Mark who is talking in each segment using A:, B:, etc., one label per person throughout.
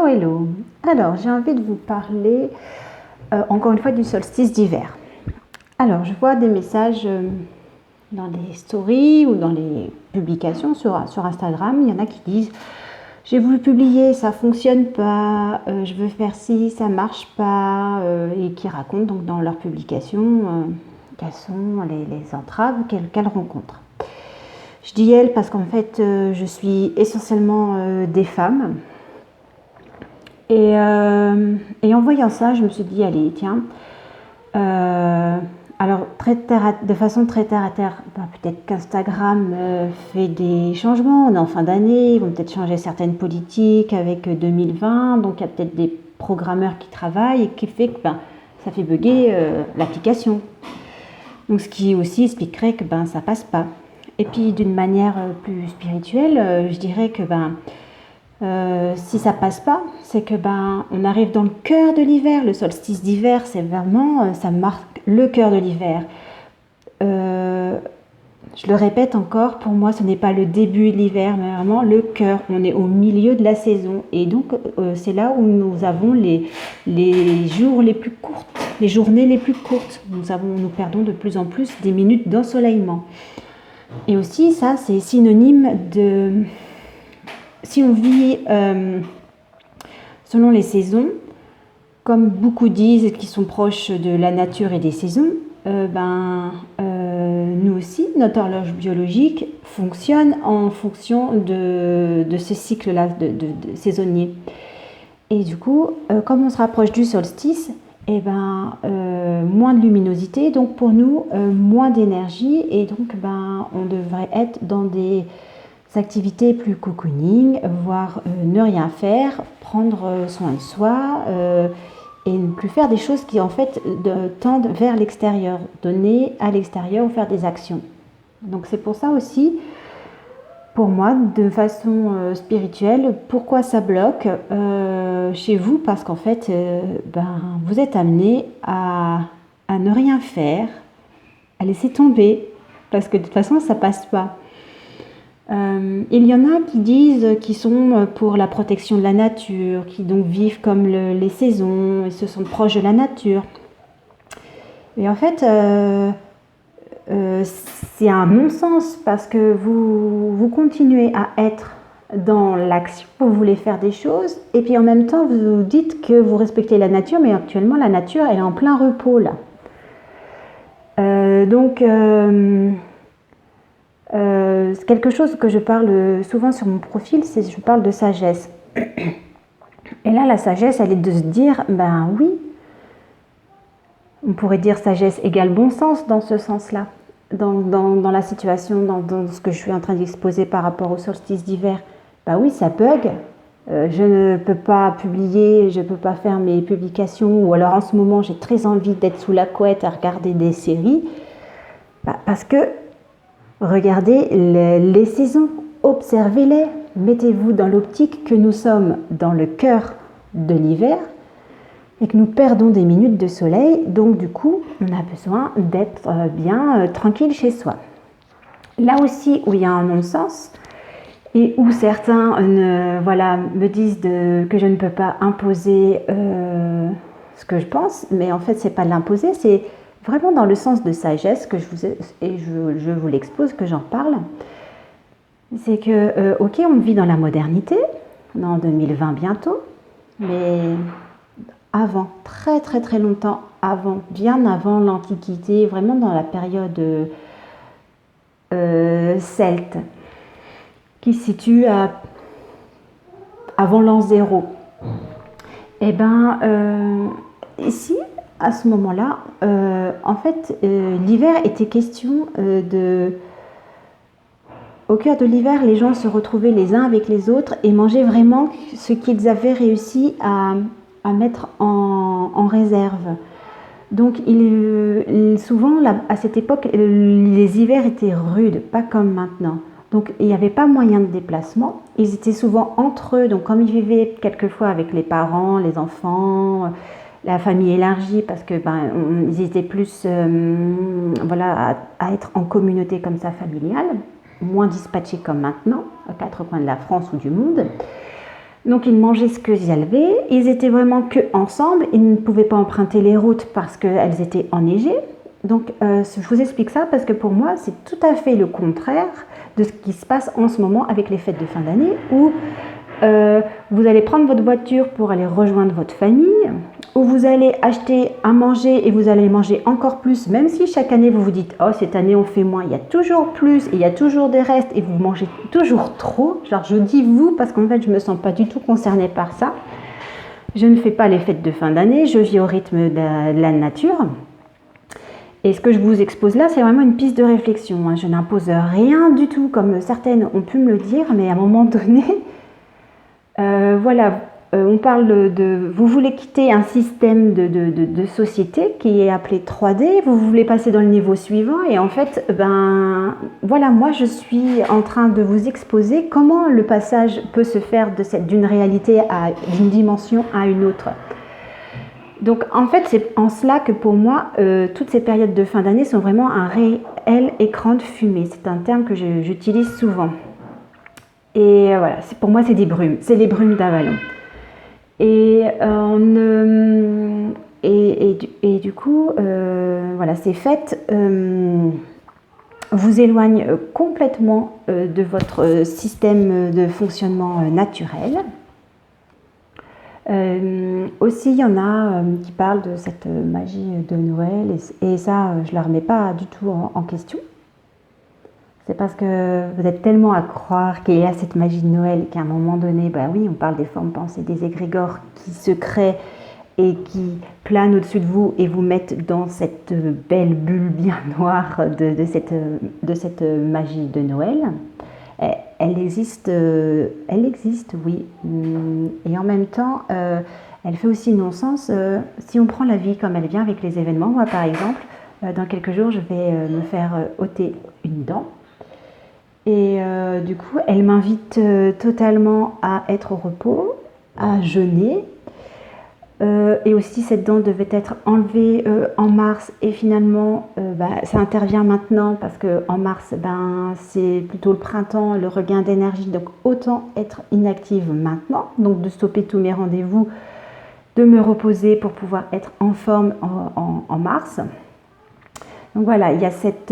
A: Hello, hello. Alors, j'ai envie de vous parler encore une fois du solstice d'hiver. Alors, je vois des messages dans des stories ou dans les publications sur Instagram. Il y en a qui disent « J'ai voulu publier, ça fonctionne pas, je veux faire ci, ça marche pas » et qui racontent donc dans leurs publications quelles sont les entraves qu'elles rencontrent. Je dis elles parce qu'en fait, je suis essentiellement des femmes. Et en voyant ça, je me suis dit, allez, tiens, alors de façon très terre à terre, peut-être qu'Instagram fait des changements, on est en fin d'année, ils vont peut-être changer certaines politiques avec 2020, donc il y a peut-être des programmeurs qui travaillent et qui fait que ça fait bugger l'application. Donc ce qui aussi expliquerait que ça passe pas. Et puis d'une manière plus spirituelle, je dirais que si ça passe pas, c'est que on arrive dans le cœur de l'hiver. Le solstice d'hiver, c'est vraiment, ça marque le cœur de l'hiver. Je le répète encore, pour moi, ce n'est pas le début de l'hiver, mais vraiment le cœur. On est au milieu de la saison, et donc c'est là où nous avons les jours les plus courtes, les journées les plus courtes. Nous perdons de plus en plus des minutes d'ensoleillement. Et aussi, ça, c'est synonyme de... Si on vit selon les saisons, comme beaucoup disent qui sont proches de la nature et des saisons, nous aussi, notre horloge biologique fonctionne en fonction de ces cycles-là de saisonniers. Et du coup, comme on se rapproche du solstice, moins de luminosité, donc pour nous, moins d'énergie, et donc on devrait être dans des activités plus cocooning, voire ne rien faire, prendre soin de soi et ne plus faire des choses qui en fait tendent vers l'extérieur, donner à l'extérieur ou faire des actions. Donc c'est pour ça aussi, pour moi, de façon spirituelle, pourquoi ça bloque chez vous? Parce qu'en fait, vous êtes amené à ne rien faire, à laisser tomber, parce que de toute façon, ça passe pas. Il y en a qui disent qu'ils sont pour la protection de la nature, qui donc vivent comme les saisons et se sentent proches de la nature. Et en fait, c'est un non-sens parce que vous continuez à être dans l'action, vous voulez faire des choses et puis en même temps vous dites que vous respectez la nature, mais actuellement la nature elle est en plein repos là. C'est quelque chose que je parle souvent sur mon profil, je parle de sagesse. Et là, la sagesse, elle est de se dire, oui, on pourrait dire sagesse égale bon sens dans ce sens-là, dans la situation, dans ce que je suis en train d'exposer par rapport au solstice d'hiver. Oui, ça bug, je ne peux pas publier, je ne peux pas faire mes publications, ou alors en ce moment, j'ai très envie d'être sous la couette à regarder des séries, parce que regardez les saisons, observez-les, mettez-vous dans l'optique que nous sommes dans le cœur de l'hiver et que nous perdons des minutes de soleil, donc du coup, on a besoin d'être bien tranquille chez soi. Là aussi où il y a un non-sens et où certains me disent que je ne peux pas imposer ce que je pense, mais en fait, c'est pas de l'imposer, c'est vraiment dans le sens de sagesse que je vous l'expose, que j'en parle. C'est que, ok, on vit dans la modernité, en 2020 bientôt, mais avant, très très très longtemps avant, bien avant l'Antiquité, vraiment dans la période celte, qui se situe avant l'an 0. Ici, à ce moment-là, l'hiver était question Au cœur de l'hiver, les gens se retrouvaient les uns avec les autres et mangeaient vraiment ce qu'ils avaient réussi à mettre en réserve. Donc, souvent, à cette époque, les hivers étaient rudes, pas comme maintenant. Donc, il n'y avait pas moyen de déplacement. Ils étaient souvent entre eux. Donc, comme ils vivaient quelquefois avec les parents, les enfants, la famille élargie, parce que ils étaient plus à être en communauté comme ça familiale, moins dispatchés comme maintenant, aux quatre coins de la France ou du monde. Donc ils mangeaient ce qu'ils avaient, ils étaient vraiment que ensemble, ils ne pouvaient pas emprunter les routes parce qu'elles étaient enneigées. Donc je vous explique ça parce que pour moi c'est tout à fait le contraire de ce qui se passe en ce moment avec les fêtes de fin d'année où vous allez prendre votre voiture pour aller rejoindre votre famille, où vous allez acheter à manger et vous allez manger encore plus, même si chaque année vous vous dites « Oh, cette année on fait moins », il y a toujours plus et il y a toujours des restes et vous mangez toujours trop. Genre je dis vous parce qu'en fait je ne me sens pas du tout concernée par ça. Je ne fais pas les fêtes de fin d'année, je vis au rythme de la nature. Et ce que je vous expose là, c'est vraiment une piste de réflexion. Je n'impose rien du tout, comme certaines ont pu me le dire, mais à un moment donné, voilà, on parle de... Vous voulez quitter un système de société qui est appelé 3D, vous voulez passer dans le niveau suivant, et en fait, voilà, moi je suis en train de vous exposer comment le passage peut se faire d'une réalité d'une dimension à une autre. Donc en fait, c'est en cela que pour moi, toutes ces périodes de fin d'année sont vraiment un réel écran de fumée. C'est un terme que j'utilise souvent. Et voilà, pour moi, c'est des brumes. C'est les brumes d'Avalon. Et du coup, voilà, ces fêtes vous éloignent complètement de votre système de fonctionnement naturel. Aussi, il y en a qui parlent de cette magie de Noël et ça, je ne la remets pas du tout en question. C'est parce que vous êtes tellement à croire qu'il y a cette magie de Noël qu'à un moment donné, oui, on parle des formes pensées, des égrégores qui se créent et qui planent au-dessus de vous et vous mettent dans cette belle bulle bien noire de cette magie de Noël. Elle existe, oui. Et en même temps, elle fait aussi non-sens si on prend la vie comme elle vient avec les événements. Moi, par exemple, dans quelques jours, je vais me faire ôter une dent. Et du coup, elle m'invite totalement à être au repos, à jeûner. Et aussi, cette dent devait être enlevée en mars et finalement, ça intervient maintenant parce qu'en mars, c'est plutôt le printemps, le regain d'énergie. Donc, autant être inactive maintenant, donc de stopper tous mes rendez-vous, de me reposer pour pouvoir être en forme en mars. Donc voilà, il y a cette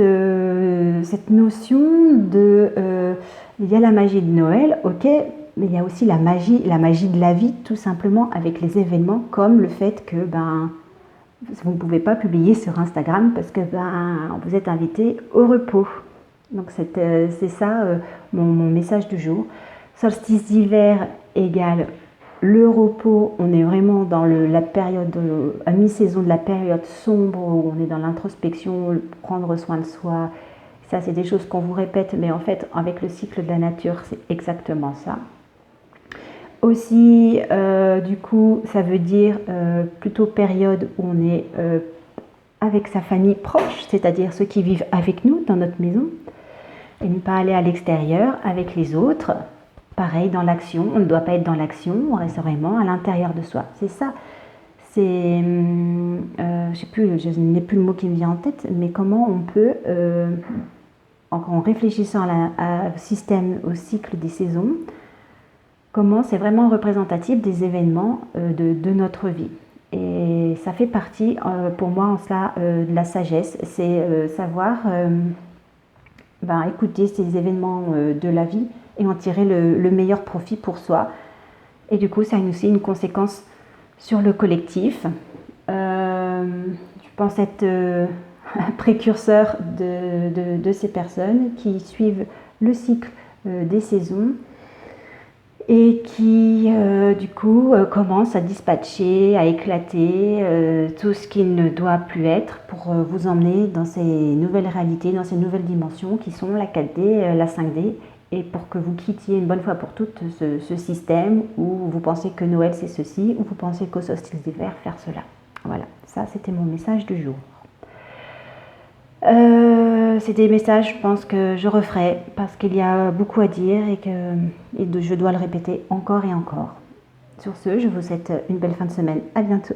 A: notion il y a la magie de Noël, ok, mais il y a aussi la magie de la vie, tout simplement avec les événements, comme le fait que vous ne pouvez pas publier sur Instagram parce que vous êtes invité au repos. Donc c'est ça mon message du jour. Solstice d'hiver égale le repos, on est vraiment dans la période, à mi-saison de la période sombre, où on est dans l'introspection, prendre soin de soi. Ça, c'est des choses qu'on vous répète, mais en fait, avec le cycle de la nature, c'est exactement ça. Aussi, du coup, ça veut dire plutôt période où on est avec sa famille proche, c'est-à-dire ceux qui vivent avec nous dans notre maison, et ne pas aller à l'extérieur avec les autres. Pareil, dans l'action, on ne doit pas être dans l'action, on reste vraiment à l'intérieur de soi. C'est ça, je n'ai plus le mot qui me vient en tête, mais comment on peut, en réfléchissant au système, au cycle des saisons, comment c'est vraiment représentatif des événements de notre vie. Et ça fait partie, pour moi, en cela, de la sagesse, c'est savoir écouter ces événements de la vie et en tirer le meilleur profit pour soi. Et du coup, ça a aussi une conséquence sur le collectif. Je pense être un précurseur de ces personnes qui suivent le cycle des saisons et qui, du coup, commencent à dispatcher, à éclater tout ce qui ne doit plus être pour vous emmener dans ces nouvelles réalités, dans ces nouvelles dimensions qui sont la 4D, la 5D, et pour que vous quittiez une bonne fois pour toutes ce système où vous pensez que Noël c'est ceci, ou vous pensez qu'au solstice d'hiver faire cela. Voilà, ça c'était mon message du jour. C'est des messages, je pense que je referai parce qu'il y a beaucoup à dire et je dois le répéter encore et encore. Sur ce, je vous souhaite une belle fin de semaine. À bientôt.